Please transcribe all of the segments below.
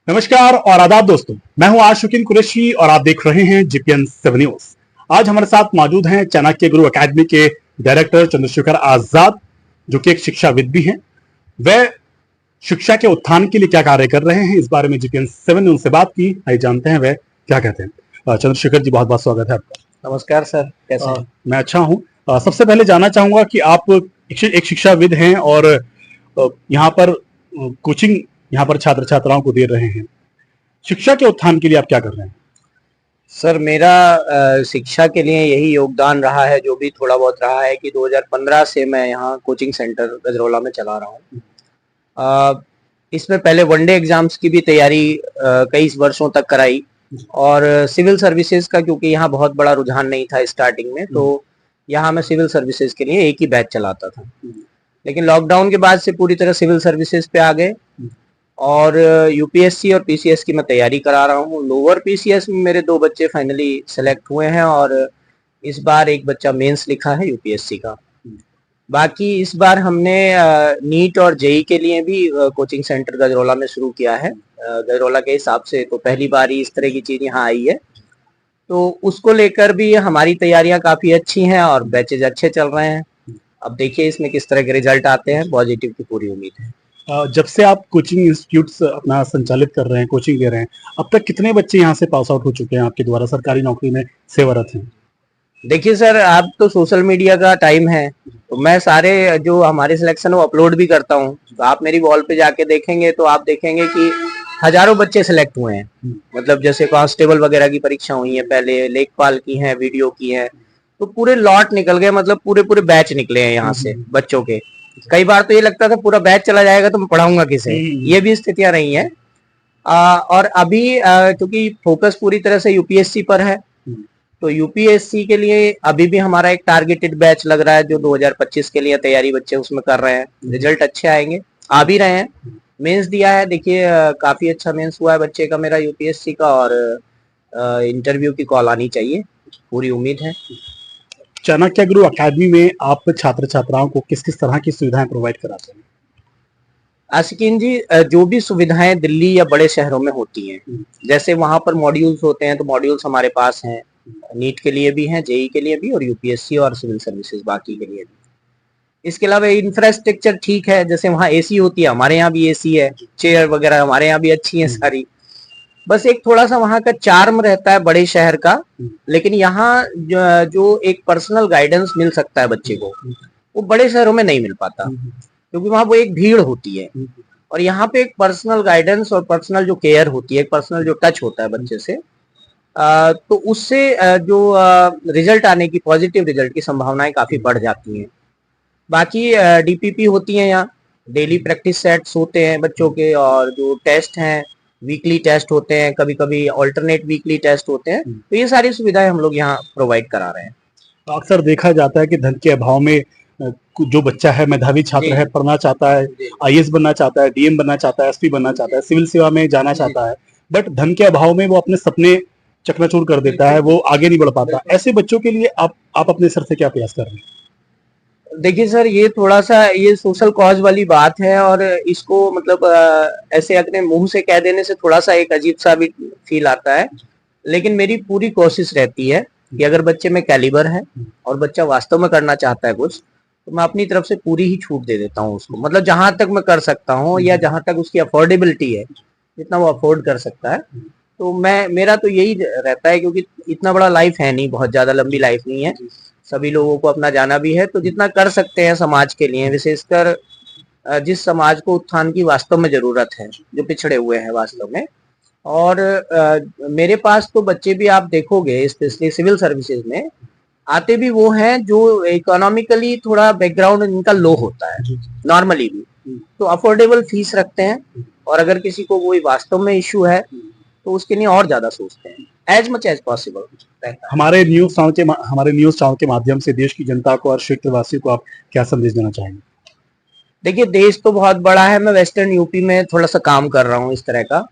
नमस्कार और आदाब दोस्तों, मैं हूं आशुकीन कुरैशी और आप देख रहे हैं जीपीएन 7 न्यूज। आज हमारे साथ मौजूद हैं चाणक्य गुरु एकेडमी के डायरेक्टर चंद्रशेखर आजाद, जो कि एक शिक्षाविद भी हैं। वह शिक्षा के उत्थान के लिए क्या कार्य कर रहे हैं, इस बारे में जीपीएन 7 ने उनसे बात की। आइए जानते हैं वह क्या कहते हैं। चंद्रशेखर जी, बहुत बहुत स्वागत है आपका। नमस्कार सर, कैसे हैं? मैं अच्छा हूँ। सबसे पहले जानना चाहूंगा कि आप एक शिक्षाविद हैं और यहाँ पर कोचिंग यहाँ पर छात्र छात्राओं को दे रहे हैं। शिक्षा के उत्थान के लिए आप क्या कर रहे हैं? सर, मेरा शिक्षा के लिए यही योगदान रहा है, जो भी थोड़ा बहुत रहा है, कि 2015 से मैं यहाँ कोचिंग सेंटर गजरौला में चला रहा हूँ। इसमें पहले वनडे एग्जाम्स की भी तैयारी कई वर्षों तक कराई, और सिविल सर्विसेज का क्योंकि यहाँ बहुत बड़ा रुझान नहीं था स्टार्टिंग में, तो यहाँ मैं सिविल सर्विसेज के लिए एक ही बैच चलाता था। लेकिन लॉकडाउन के बाद से पूरी तरह सिविल सर्विसेज पे आ गए, और यूपीएससी और पीसीएस की मैं तैयारी करा रहा हूँ। लोअर पीसीएस में मेरे 2 बच्चे फाइनली सेलेक्ट हुए हैं, और इस बार एक बच्चा मेंस लिखा है यूपीएससी का। बाकी इस बार हमने नीट और जेई के लिए भी कोचिंग सेंटर गजरौला में शुरू किया है। गजरौला के हिसाब से तो पहली बार ही इस तरह की चीज यहाँ आई है, तो उसको लेकर भी हमारी तैयारियां काफी अच्छी हैं और बैचेज अच्छे चल रहे हैं। अब देखिए इसमें किस तरह के रिजल्ट आते हैं, पॉजिटिव की पूरी उम्मीद है। जब से आप कोचिंग इंस्टीट्यूट्स अपना संचालित कर रहे हैं, कोचिंग दे रहे हैं, अब तक कितने बच्चे यहाँ से पास आउट हो चुके हैं आपके द्वारा सरकारी नौकरी में सेवारत हैं? देखिए सर, अब तो सोशल मीडिया का टाइम है, तो मैं सारे जो हमारे सिलेक्शन वो अपलोड भी करता हूँ। तो आप मेरी वॉल पे जाके देखेंगे तो आप देखेंगे कि हजारों बच्चे सिलेक्ट हुए हैं। मतलब जैसे कांस्टेबल वगैरह की परीक्षा हुई है पहले, लेखपाल की है, वीडियो की है, तो पूरे लॉट निकल गए, मतलब पूरे पूरे बैच निकले हैं यहाँ से बच्चों के। कई बार तो ये लगता था पूरा बैच चला जाएगा तो मैं पढ़ाऊंगा किसे, ये भी स्थितियां रही हैं। और अभी क्योंकि फोकस पूरी तरह से यूपीएससी पर है, तो यूपीएससी के लिए अभी भी हमारा एक टारगेटेड बैच लग रहा है, जो 2025 के लिए तैयारी बच्चे उसमें कर रहे हैं। रिजल्ट अच्छे आएंगे, आ भी रहे हैं। मेंस दिया है, देखिए काफी अच्छा मेंस हुआ है बच्चे का मेरा यूपीएससी का, और इंटरव्यू की कॉल आनी चाहिए, पूरी उम्मीद है। चाणक्य गुरु एकेडमी में आप छात्र छात्राओं को किस किस तरह की सुविधाएं प्रोवाइड कराते हैं? आशिकीन जी, जो भी सुविधाएं दिल्ली या बड़े शहरों में होती हैं, जैसे वहां पर मॉड्यूल्स होते हैं, तो मॉड्यूल्स हमारे पास हैं। नीट के लिए भी हैं, जेई के लिए भी, और यूपीएससी और सिविल सर्विसेज बाकी के लिए भी। इसके अलावा इंफ्रास्ट्रक्चर ठीक है, जैसे वहाँ एसी होती है, हमारे यहाँ भी एसी है, चेयर वगैरह हमारे यहाँ भी अच्छी है सारी। बस एक थोड़ा सा वहाँ का चार्म रहता है बड़े शहर का, लेकिन यहाँ जो एक पर्सनल गाइडेंस मिल सकता है बच्चे को, वो बड़े शहरों में नहीं मिल पाता, क्योंकि वहाँ वो एक भीड़ होती है। और यहाँ पे एक पर्सनल गाइडेंस और पर्सनल जो केयर होती है, पर्सनल जो टच होता है बच्चे से, तो उससे जो रिजल्ट आने की, पॉजिटिव रिजल्ट की संभावनाएं काफी बढ़ जाती हैं। बाकी डीपीपी होती है यहाँ, डेली प्रैक्टिस सेट्स होते हैं बच्चों के, और जो टेस्ट हैं वीकली टेस्ट होते हैं, कभी कभी ऑल्टरनेट वीकली टेस्ट होते हैं। तो ये सारी सुविधाएं हम लोग यहाँ प्रोवाइड करा रहे हैं। अक्सर देखा जाता है कि धन के अभाव में जो बच्चा है, मेधावी छात्र है, पढ़ना चाहता है, आईएएस बनना चाहता है, डीएम बनना चाहता है, एसपी बनना चाहता है, सिविल सेवा में जाना चाहता है, बट धन के अभाव में वो अपने सपने चकनाचूर कर देता है, वो आगे नहीं बढ़ पाता। ऐसे बच्चों के लिए आप अपने सर से क्या प्रयास कर रहे हैं? देखिए सर, ये थोड़ा सा ये सोशल कॉज वाली बात है, और इसको मतलब ऐसे अपने मुंह से कह देने से थोड़ा सा एक अजीब सा भी फील आता है। लेकिन मेरी पूरी कोशिश रहती है कि अगर बच्चे में कैलिबर है और बच्चा वास्तव में करना चाहता है कुछ, तो मैं अपनी तरफ से पूरी ही छूट दे देता हूँ उसको। मतलब जहां तक मैं कर सकता हूँ, या जहां तक उसकी अफोर्डेबिलिटी है, जितना वो अफोर्ड कर सकता है, तो मेरा तो यही रहता है, क्योंकि इतना बड़ा लाइफ है नहीं, बहुत ज्यादा लंबी लाइफ नहीं है, सभी लोगों को अपना जाना भी है। तो जितना कर सकते हैं समाज के लिए, विशेषकर जिस समाज को उत्थान की वास्तव में जरूरत है, जो पिछड़े हुए हैं वास्तव में। और मेरे पास तो बच्चे भी आप देखोगे, स्पेशली सिविल सर्विसेज में आते भी वो हैं जो इकोनॉमिकली थोड़ा बैकग्राउंड इनका लो होता है, नॉर्मली भी, तो अफोर्डेबल फीस रखते हैं। और अगर किसी को कोई वास्तव में इश्यू है तो उसके लिए और ज्यादा सोचते हैं, एज मच एज पॉसिबल। हमारे न्यूज चैनल के माध्यम से देश की जनता को और क्षेत्रवासियों को आप क्या संदेश देना चाहेंगे? देखिए, देश तो बहुत बड़ा है, मैं वेस्टर्न यूपी में थोड़ा सा काम कर रहा हूँ इस तरह का।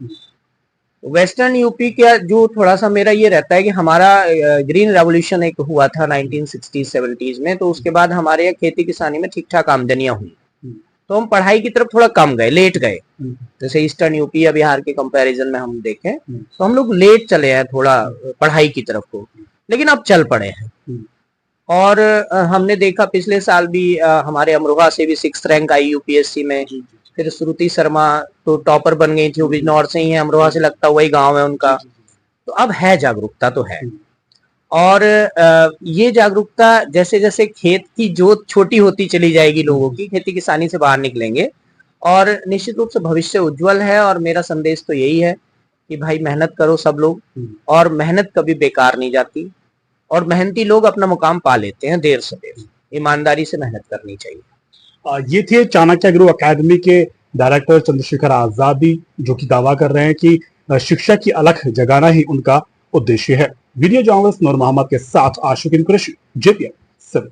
वेस्टर्न यूपी का जो थोड़ा सा मेरा ये रहता है कि हमारा ग्रीन रेवोल्यूशन एक हुआ था 1960s 70s में, तो उसके बाद हमारे यहाँ खेती किसानी में ठीक ठाक आमदनियां हुई। तो हम पढ़ाई की तरफ थोड़ा कम गए, लेट गए। जैसे ईस्टर्न यूपी या बिहार के कंपैरिजन में हम देखें तो हम लोग लेट चले हैं थोड़ा पढ़ाई की तरफ को, लेकिन अब चल पड़े हैं। और हमने देखा पिछले साल भी हमारे अमरोहा से भी 6th रैंक आई यूपीएससी में। फिर श्रुति शर्मा तो टॉपर बन गई थी, वो बिजनौर से ही है, अमरोहा से लगता वही गांव है उनका। तो अब है जागरूकता तो है। और ये जागरूकता जैसे जैसे खेत की जोत छोटी होती चली जाएगी, लोगों की खेती किसानी से बाहर निकलेंगे, और निश्चित रूप से भविष्य उज्जवल है। और मेरा संदेश तो यही है कि भाई मेहनत करो सब लोग, और मेहनत कभी बेकार नहीं जाती, और मेहनती लोग अपना मुकाम पा लेते हैं देर से देर। ईमानदारी से मेहनत करनी चाहिए। ये थे चाणक्य गुरु अकेडमी के डायरेक्टर चंद्रशेखर आजादी, जो कि दावा कर रहे हैं कि शिक्षा की अलख जगाना ही उनका उद्देश्य है। वीडियो जर्नलिस्ट नूर मोहम्मद के साथ आशुकिन कुरैशी, JPN 7।